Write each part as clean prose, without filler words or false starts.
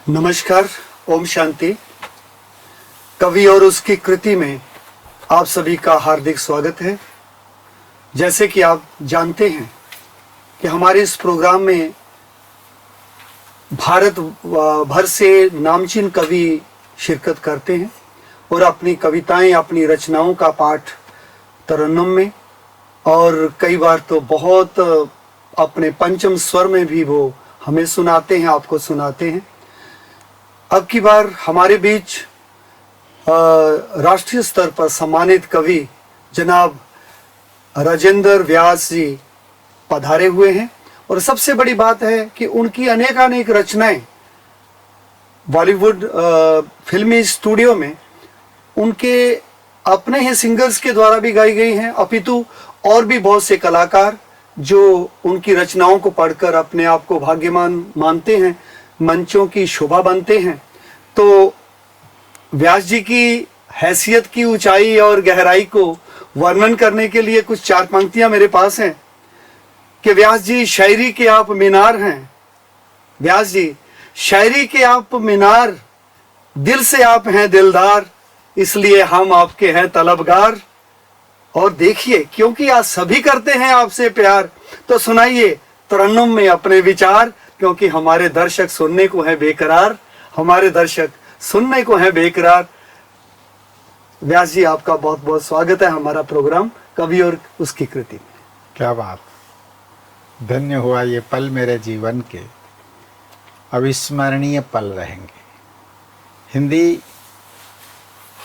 नमस्कार, ओम शांति। कवि और उसकी कृति में आप सभी का हार्दिक स्वागत है। जैसे कि आप जानते हैं कि हमारे इस प्रोग्राम में भारत भर से नामचीन कवि शिरकत करते हैं और अपनी कविताएं, अपनी रचनाओं का पाठ तरन्नुम में और कई बार तो बहुत अपने पंचम स्वर में भी वो हमें सुनाते हैं, आपको सुनाते हैं। अब की बार हमारे बीच राष्ट्रीय स्तर पर सम्मानित कवि जनाब राजेंद्र व्यास जी पधारे हुए हैं और सबसे बड़ी बात है कि उनकी अनेकानेक रचनाएं बॉलीवुड फिल्मी स्टूडियो में उनके अपने ही सिंगर्स के द्वारा भी गाई गई हैं, अपितु और भी बहुत से कलाकार जो उनकी रचनाओं को पढ़कर अपने आप को भाग्यवान मानते हैं, मंचों की शोभा बनते हैं। तो व्यास जी की हैसियत की ऊंचाई और गहराई को वर्णन करने के लिए कुछ चार पंक्तियां मेरे पास हैं कि व्यास जी शायरी के आप मीनार हैं। व्यास जी शायरी के आप मीनार, दिल से आप हैं दिलदार, इसलिए हम आपके हैं तलबगार। और देखिए, क्योंकि आज सभी करते हैं आपसे प्यार, तो सुनाइए तरन्नुम में अपने विचार, क्योंकि हमारे दर्शक सुनने को है बेकरार, हमारे दर्शक सुनने को है बेकरार। व्यास जी, आपका बहुत बहुत स्वागत है हमारा प्रोग्राम कवि और उसकी कृति में। क्या बात, धन्य हुआ ये पल मेरे जीवन के, अविस्मरणीय पल रहेंगे। हिंदी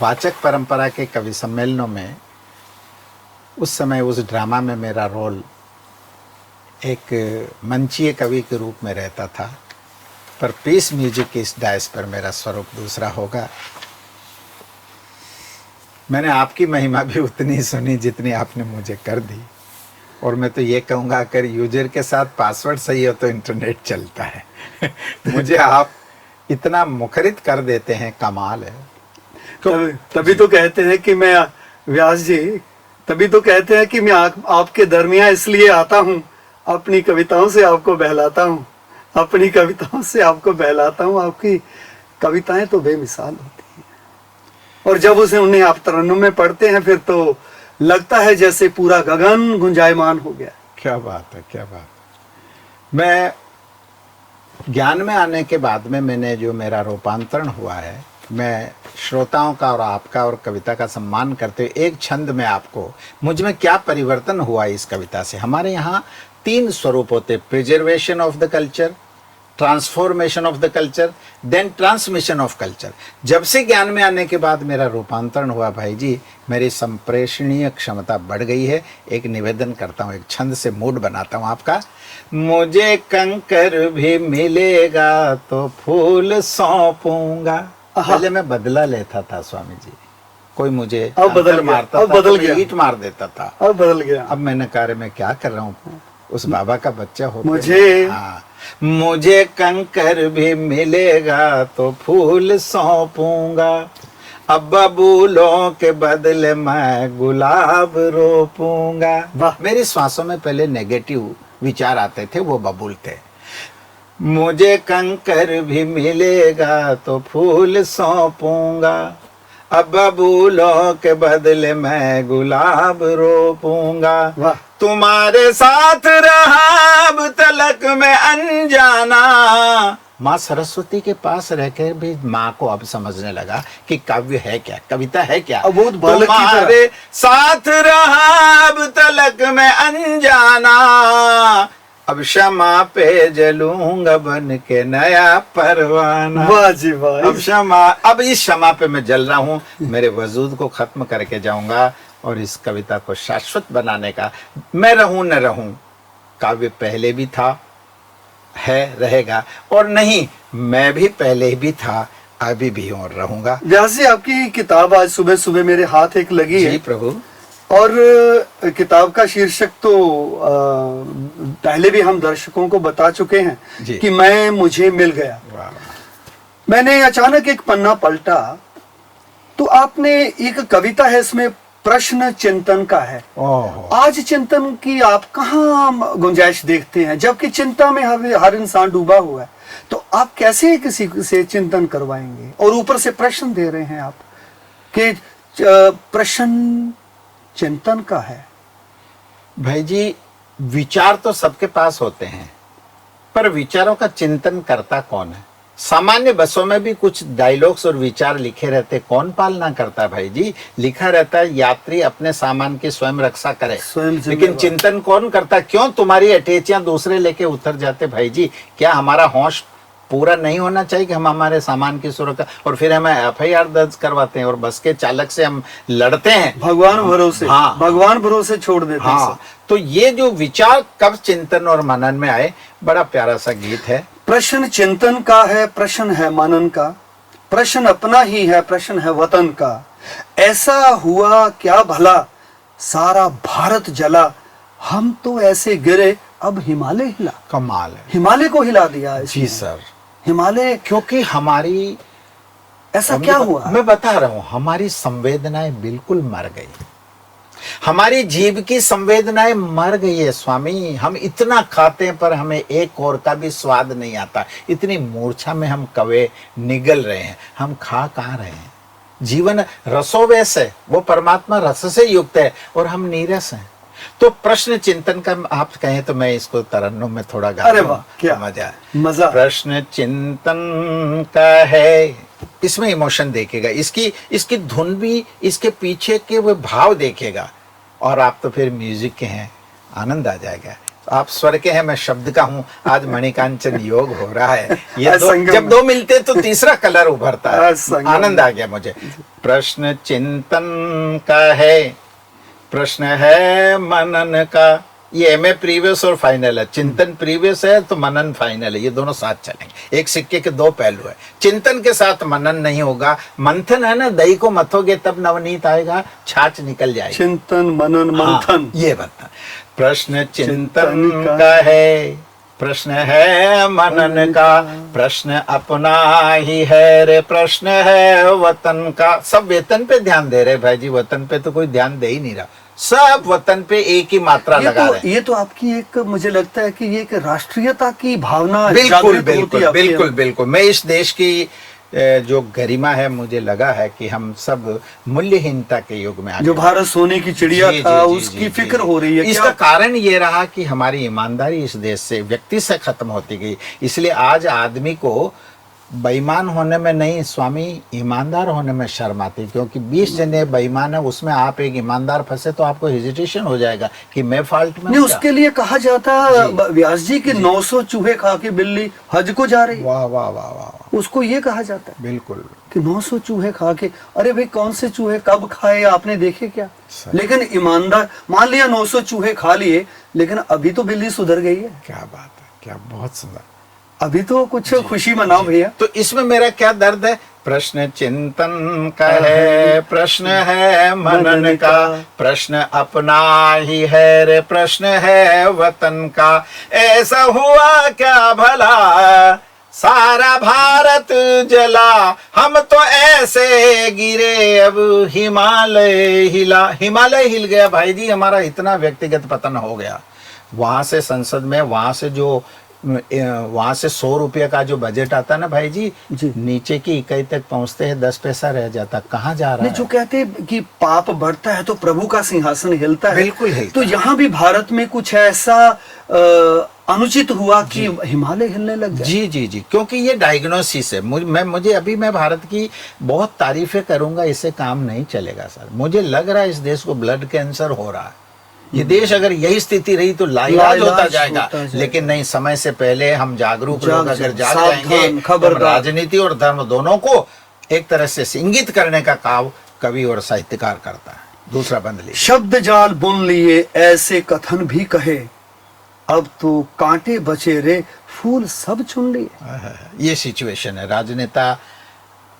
वाचक परंपरा के कवि सम्मेलनों में उस समय उस ड्रामा में मेरा रोल एक मंचीय कवि के रूप में रहता था, पर पीस म्यूजिक के इस डायस पर मेरा स्वरूप दूसरा होगा। मैंने आपकी महिमा भी उतनी सुनी जितनी आपने मुझे कर दी, और मैं तो ये कहूँगा अगर यूजर के साथ पासवर्ड सही हो तो इंटरनेट चलता है। मुझे आप इतना मुखरित कर देते हैं, कमाल है। तभी तो कहते हैं कि मैं व्यास जी, तभी तो कहते हैं कि मैं आपके दरमियान इसलिए आता हूँ, अपनी कविताओं से आपको बहलाता हूँ, अपनी कविताओं से आपको बहलाता हूँ। आपकी कविताएं तो बेमिसाल होती हैं, और जब उन्हें आप तरन्नुम में पढ़ते हैं फिर तो लगता है जैसे पूरा गगन गुंजायमान हो गया। क्या बात है, क्या बात है। मैं ज्ञान में आने के बाद में मैंने जो मेरा रूपांतरण हुआ है, मैं श्रोताओं का और आपका और कविता का सम्मान करते हुए एक छंद में आपको, मुझ में क्या परिवर्तन हुआ इस कविता से। हमारे यहाँ 3 स्वरूप होते, preservation of the culture, transformation of the culture, then transmission of culture. जब से ज्ञान में आने के बाद मेरा रूपांतरण हुआ भाई जी, मेरी संप्रेषणीय क्षमता बढ़ गई है। एक निवेदन करता हूँ, एक छंद से मूड बनाता हूँ आपका। मुझे कंकर भी मिलेगा तो फूल सौंपूंगा। पहले मैं बदला लेता था स्वामी जी, कोई मुझे अब बदल मारता अब था, बदल तो गया, ईंट मार देता था। अब बदल गया। अब मैंने कहा मैं क्या कर रहा हूँ, उस बाबा का बच्चा हो मुझे कंकर भी मिलेगा तो फूल सौंपूंगा, अब बबूलों के बदले मैं गुलाब रोपूंगा। मेरी श्वासों में पहले नेगेटिव विचार आते थे, वो बबूल थे। मुझे कंकर भी मिलेगा तो फूल सौंपूंगा, अब बबूलों के बदले मैं गुलाब रोपूंगा। तुम्हारे साथ रहा अब तलक में अनजाना। माँ सरस्वती के पास रहकर भी माँ को अब समझने लगा कि काव्य है क्या, कविता है क्या। तुम्हारे साथ रहा अब तलक में अनजाना, अब क्षमा पे जलूंगा बन के नया परवाना। वाह जी वाह। अब क्षमा, अब इस क्षमा पे मैं जल रहा हूँ, मेरे वजूद को खत्म करके जाऊंगा और इस कविता को शाश्वत बनाने का, मैं रहूं न रहूं, काव्य पहले भी था, है, रहेगा, और नहीं मैं भी पहले भी था, अभी भी हूं और रहूंगा। व्यास जी, आपकी किताब आज सुबह सुबह मेरे हाथ एक लगी है। जी प्रभु। और किताब का शीर्षक तो पहले भी हम दर्शकों को बता चुके हैं कि मैं मुझे मिल गया। मैंने अचानक एक पन्ना पलटा तो आपने, एक कविता है इसमें, प्रश्न चिंतन का है। आज चिंतन की आप कहाँ गुंजाइश देखते हैं, जबकि चिंता में हर इंसान डूबा हुआ है। तो आप कैसे किसी से चिंतन करवाएंगे? और ऊपर से प्रश्न दे रहे हैं आप कि प्रश्न चिंतन का है। भाई जी, विचार तो सबके पास होते हैं, पर विचारों का चिंतन करता कौन है? सामान्य बसों में भी कुछ डायलॉग्स और विचार लिखे रहते, कौन पालना करता भाई जी? लिखा रहता है यात्री अपने सामान की स्वयं रक्षा करे, लेकिन चिंतन कौन करता? क्यों तुम्हारी अटैचियां दूसरे लेके उतर जाते भाई जी? क्या हमारा होश पूरा नहीं होना चाहिए कि हम हमारे सामान की सुरक्षा, और फिर हमें FIR दर्ज करवाते हैं और बस के चालक से हम लड़ते हैं भगवान भरोसे। हाँ, भगवान भरोसे छोड़ देते हैं। हाँ, तो ये जो विचार कब चिंतन और मनन में आए, बड़ा प्यारा सा गीत है। प्रश्न चिंतन का है, प्रश्न है मनन का, प्रश्न अपना ही है, प्रश्न है वतन का। ऐसा हुआ क्या भला सारा भारत जला, हम तो ऐसे गिरे अब हिमालय हिला। कमाल है, हिमालय को हिला दिया जी सर। हिमालय, क्योंकि हमारी, ऐसा क्या हुआ? मैं बता रहा हूं, हमारी संवेदनाएं बिल्कुल मर गई। हमारी जीभ की संवेदनाएं मर गई है स्वामी। हम इतना खाते हैं पर हमें एक और का भी स्वाद नहीं आता। इतनी मूर्छा में हम कवे निगल रहे हैं। हम खा कहाँ रहे हैं? जीवन रसोवैस है, वो परमात्मा रस से युक्त है और हम नीरस हैं। तो प्रश्न चिंतन का आप कहें तो मैं इसको तरन्नुम में थोड़ा गा। अरे वाह, क्या मजा। प्रश्न चिंतन का है, इसमें इमोशन देखेगा, इसकी धुन भी, इसके पीछे के वो भाव देखेगा, और आप तो फिर म्यूजिक के हैं, आनंद आ जाएगा। आप स्वर के हैं, मैं शब्द का हूँ। आज मणिकांचन योग हो रहा है, ये जब दो मिलते तो तीसरा कलर उभरता है। आनंद आ गया मुझे। प्रश्न चिंतन का है, प्रश्न है मनन का। ये MA प्रीवियस और फाइनल है। चिंतन प्रीवियस है तो मनन फाइनल है, ये दोनों साथ चलेंगे। एक सिक्के के दो पहलू है। चिंतन के साथ मनन नहीं होगा। मंथन है ना, दही को मथोगे तब नवनीत आएगा, छाछ निकल जाएगी। चिंतन मनन मंथन। हाँ, ये बता। प्रश्न चिंतन का है, प्रश्न है मनन का, प्रश्न अपना ही है रे, प्रश्न है वतन का। सब वेतन पे ध्यान दे रहे भाई जी, वतन पे तो कोई ध्यान दे ही नहीं रहा। सब वतन पे एक ही मात्रा लगा रहे हैं। ये तो आपकी एक, मुझे लगता है कि ये एक राष्ट्रीयता की भावना बिल्कुल बिल्कुल बिल्कुल बिल्कुल। मैं इस देश की जो गरिमा है, मुझे लगा है कि हम सब मूल्यहीनता के युग में आ गए। जो भारत सोने की चिड़िया था, उसकी फिक्र हो रही है। इसका कारण ये रहा कि हमारी ईमानदारी इस देश से, व्यक्ति से खत्म होती गई। इसलिए आज आदमी को बेईमान होने में नहीं स्वामी, ईमानदार होने में शर्म आती। क्योंकि 20 जने बेईमान है, उसमें आप एक ईमानदार फंसे तो आपको हेजिटेशन हो जाएगा कि मैं फॉल्ट में। नहीं, उसके लिए कहा जाता व्यास जी कि 900 चूहे खा के बिल्ली हज को जा रही। वाह वाह वाह वाह, उसको ये कहा जाता है बिल्कुल कि 900 चूहे खा के। अरे भाई, कौन से चूहे कब खाए आपने देखे क्या? लेकिन ईमानदार, मान लिया 900 चूहे खा लिए, लेकिन अभी तो बिल्ली सुधर गई है। क्या बात है, क्या बहुत सुंदर। अभी तो कुछ खुशी मनाओ भैया। तो इसमें मेरा क्या दर्द है? प्रश्न चिंतन का है, प्रश्न है मनन का, प्रश्न अपना ही है रे, प्रश्न है वतन का। ऐसा हुआ क्या भला सारा भारत जला, हम तो ऐसे गिरे अब हिमालय हिला। हिमालय हिल गया भाई जी, हमारा इतना व्यक्तिगत पतन हो गया। वहां से संसद में, वहां से 100 रुपये का जो बजट आता ना भाई जी, नीचे की इकाई तक पहुंचते हैं 10 पैसा रह जाता। कहाँ जा रहा है? जो कहते हैं कि पाप बढ़ता है तो प्रभु का सिंहासन हिलता है। बिल्कुल हिलता। तो यहाँ भी भारत में कुछ ऐसा अनुचित हुआ कि हिमालय हिलने लग गया। जी जी जी, क्योंकि ये डायग्नोसिस है। मैं भारत की बहुत तारीफें करूंगा, इससे काम नहीं चलेगा सर। मुझे लग रहा है इस देश को ब्लड कैंसर हो रहा है। ये देश अगर यही स्थिति रही तो लाइलाज होता जाएगा। लेकिन नहीं, समय से पहले हम जागरूक लोग अगर जाग जाएंगे तो राजनीति और धर्म दोनों को एक तरह से इंगित करने का काम कवि और साहित्यकार करता है। दूसरा बंद लीजिए। शब्द जाल बुन लिए ऐसे कथन भी कहे, अब तो कांटे बचे रे फूल सब चुन लिए। ये सिचुएशन है। राजनेता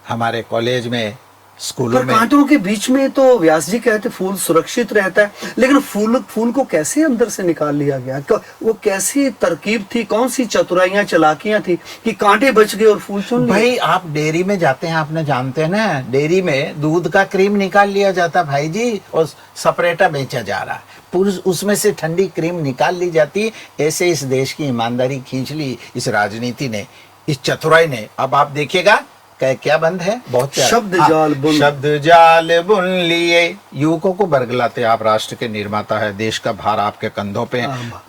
हमारे कॉलेज में, स्कूलों में, कांटों के बीच में तो व्यास जी कहते फूल सुरक्षित रहता है, लेकिन फूल को कैसे अंदर से निकाल लिया गया? वो कैसी तरकीब थी, कौन सी चतुराइयां चलाकियां थी कि कांटे बच गए और फूल चुन लिए? भाई आप डेयरी में जाते हैं, आपने जानते हैं ना, डेयरी में दूध का क्रीम निकाल लिया जाता भाई जी और सेपरेटा बेचा जा रहा है। उसमें से ठंडी क्रीम निकाल ली जाती। ऐसे इस देश की ईमानदारी खींच ली इस राजनीति ने। इस चतुराई ने, अब आप देखिएगा क्या बंद है, बहुत प्यारा। शब्द जाल बुन, शब्द जाल बुन लिए, युवकों को बरगलाते, आप राष्ट्र के निर्माता है, देश का भार आपके कंधों पे,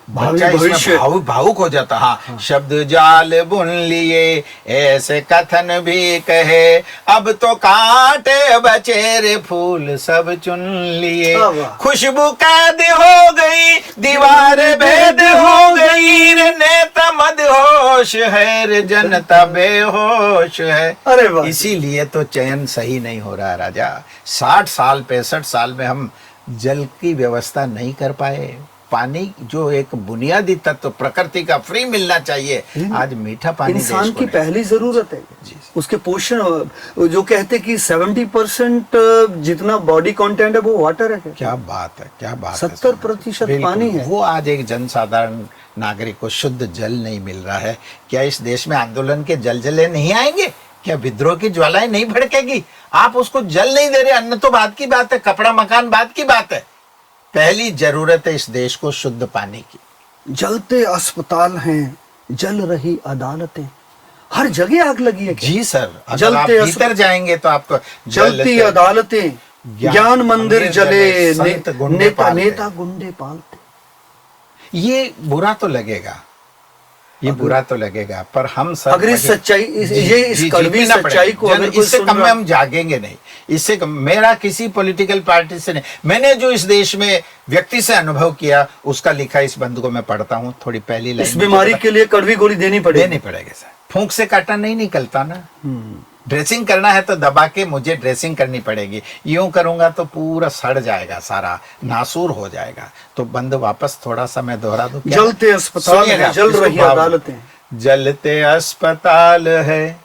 बच्चा इसमें भावुक हो जाता। हाँ, शब्द जाल बुन लिए, ऐसे कथन भी कहे, अब तो कांटे बचे रे फूल सब चुन लिए, खुशबू कैद हो गई, दीवार भेद हो गई, रे नेता मदहोश है, रे जनता बेहोश है। इसीलिए तो चयन सही नहीं हो रहा राजा। 60 साल 65 साल में हम जल की व्यवस्था नहीं कर पाए। पानी जो एक बुनियादी तत्व प्रकृति का फ्री मिलना चाहिए, आज मीठा पानी इंसान की पहली जरूरत है। उसके पोषण, जो कहते कि 70% जितना बॉडी कंटेंट है वो वाटर है। क्या बात है, क्या बात है। 70% पानी है। वो आज एक जनसाधारण नागरिक को शुद्ध जल नहीं मिल रहा है। क्या इस देश में आंदोलन के जलजले नहीं आएंगे? क्या विद्रोह की ज्वालाएं नहीं भड़केगी? आप उसको जल नहीं दे रहे, अन्न तो बात की बात है, कपड़ा मकान बात की बात है। पहली जरूरत है इस देश को शुद्ध पानी की। जलते अस्पताल हैं, जल रही अदालतें, हर जगह आग लगी है। जी सर, अगर आप भीतर जाएंगे तो आपको जलती अदालतें, ज्ञान मंदिर जले, नेता गुंडे पालते। ये बुरा तो लगेगा, ये बुरा तो लगेगा, पर हम सब अगर इस सच्चाई, ये इस कड़वी सच्चाई को अगर इससे कम में हम जागेंगे नहीं। इससे मेरा किसी पॉलिटिकल पार्टी से नहीं, मैंने जो इस देश में व्यक्ति से अनुभव किया उसका लिखा इस बंद को मैं पढ़ता हूँ। थोड़ी पहली लाइन, इस बीमारी के लिए कड़वी गोली देनी पड़ेगी सर। फूंक से काटा नहीं निकलता ना। ड्रेसिंग करना है तो दबा के मुझे ड्रेसिंग करनी पड़ेगी, यूं करूंगा तो पूरा सड़ जाएगा, सारा नासूर हो जाएगा। तो बंद वापस थोड़ा सा मैं दोहरा दूं। जलते अस्पताल है, जल रही अदालतें, जलते अस्पताल है,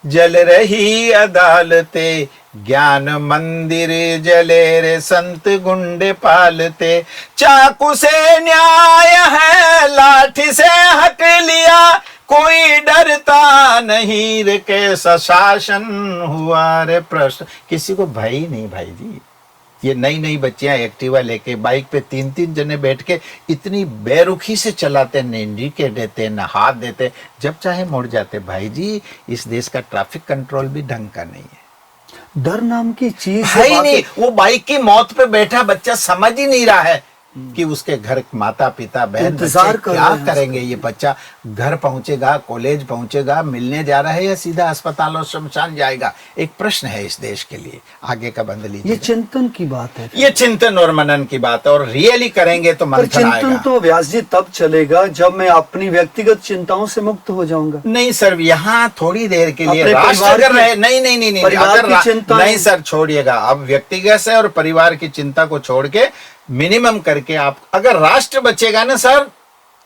जल रही अदालतें, ज्ञान मंदिर जले रे संत गुंडे पालते, चाकू से न्याय है, लाठी से हक लिया, कोई डरता नहीं रे, कैसा शासन हुआ रे प्रश्न। किसी को भय नहीं भाई जी। ये नई नई बच्चियां एक्टिवा लेके बाइक पे 3-3 जने बैठ के इतनी बेरुखी से चलाते, न इंडिकेटर देते न हाथ देते, जब चाहे मुड़ जाते। भाई जी, इस देश का ट्रैफिक कंट्रोल भी ढंग का नहीं है। डर नाम की चीज है ही नहीं। वो बाइक की मौत पे बैठा बच्चा समझ ही नहीं रहा है कि उसके घर माता पिता बहन इंतजार क्या करेंगे। ये बच्चा घर पहुंचेगा, कॉलेज पहुंचेगा, मिलने जा रहा है या सीधा अस्पताल और शमशान जाएगा? एक प्रश्न है इस देश के लिए। आगे का बंद लीजिए। ये चिंतन की बात है, ये चिंतन और मनन की बात है, और रियली करेंगे तो मंथन आएगा। चिंतन तो व्यास जी तब चलेगा जब मैं अपनी व्यक्तिगत चिंताओं से मुक्त हो जाऊंगा। नहीं सर, यहाँ थोड़ी देर के लिए राष्ट्र अगर रहे, नहीं नहीं नहीं नहीं सर, छोड़िएगा। अब व्यक्तिगत से और परिवार की चिंता को छोड़ के मिनिमम करके आप, अगर राष्ट्र बचेगा ना सर,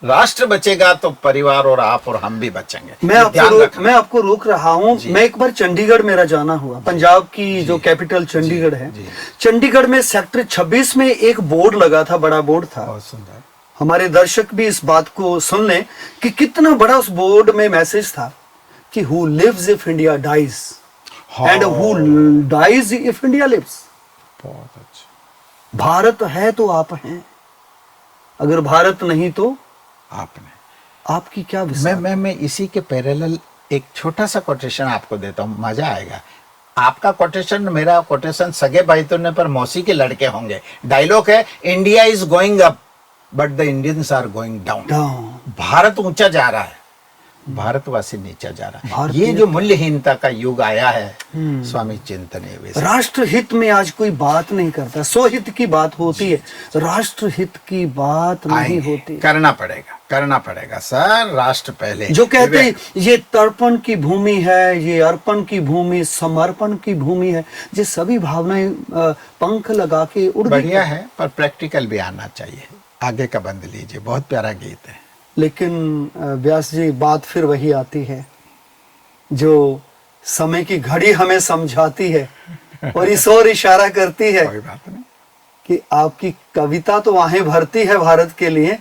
राष्ट्र बचेगा तो परिवार और आप और हम भी बचेंगे। मैं आपको रोक रहा हूँ। मैं एक बार चंडीगढ़ मेरा जाना हुआ, पंजाब की जो कैपिटल चंडीगढ़ है, चंडीगढ़ में सेक्टर 26 में एक बोर्ड लगा था, बड़ा बोर्ड था। बहुत सुंदर। हमारे दर्शक भी इस बात को सुन लें कि कितना बड़ा उस बोर्ड में मैसेज था कि who lives if India dies and who dies if India lives. बहुत अच्छा। भारत है तो आप हैं, अगर भारत नहीं तो आपने। आपकी क्या मैं इसी के पैरेलल एक छोटा सा कोटेशन आपको देता हूँ, मजा आएगा। आपका कोटेशन मेरा कोटेशन सगे भाई तो ने पर मौसी के लड़के होंगे। डायलॉग है, India is going up but the Indians are going down. भारत ऊंचा जा रहा है, भारतवासी नीचा जा रहा है। ये जो मूल्यहीनता का युग आया है, स्वामी चिंतन राष्ट्र हित में आज कोई बात नहीं करता। स्वहित की बात होती है, राष्ट्र हित की बात नहीं होती। करना पड़ेगा सर, राष्ट्र पहले। जो कहते हैं ये तर्पण की भूमि है, ये अर्पण की भूमि, समर्पण की भूमि है, ये सभी भावनाएं पंख लगा के उड़ बढ़िया है, पर प्रैक्टिकल भी आना चाहिए। आगे का बंद लीजिए, बहुत प्यारा गीत है। लेकिन व्यास जी, बात फिर वही आती है जो समय की घड़ी हमें समझाती है और इस ओर इशारा करती है। कोई बात नहीं कि आपकी कविता तो वहां भरती है भारत के लिए,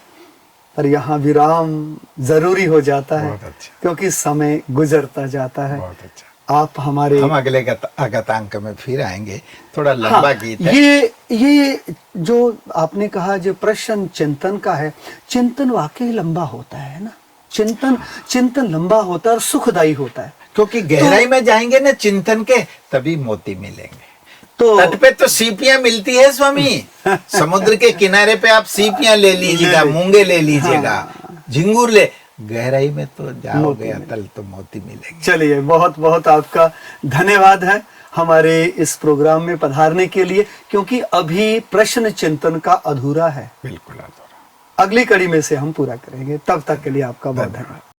पर यहाँ विराम जरूरी हो जाता है। अच्छा। क्योंकि समय गुजरता जाता है। बहुत अच्छा। आप हमारे, हम अगले आगतांक में फिर आएंगे। थोड़ा लंबा गीत है। ये जो आपने कहा जो प्रश्न चिंतन का है, चिंतन वाकई लंबा होता है ना। चिंतन चिंतन लंबा होता है और सुखदायी होता है। क्योंकि गहराई में जाएंगे ना चिंतन के, तभी मोती मिलेंगे। तो तट पे तो सीपियां मिलती है स्वामी, समुद्र के किनारे पे आप सीपियां ले लीजिएगा, मूंगे ले लीजिएगा, झिंगुर ले, गहराई में तो जाओगे अतल तो मोती मिलेंगे। चलिए, बहुत बहुत आपका धन्यवाद है हमारे इस प्रोग्राम में पधारने के लिए, क्योंकि अभी प्रश्न चिंतन का अधूरा है। बिल्कुल अधूरा। अगली कड़ी में से हम पूरा करेंगे। तब तक के लिए आपका बहुत धन्यवाद।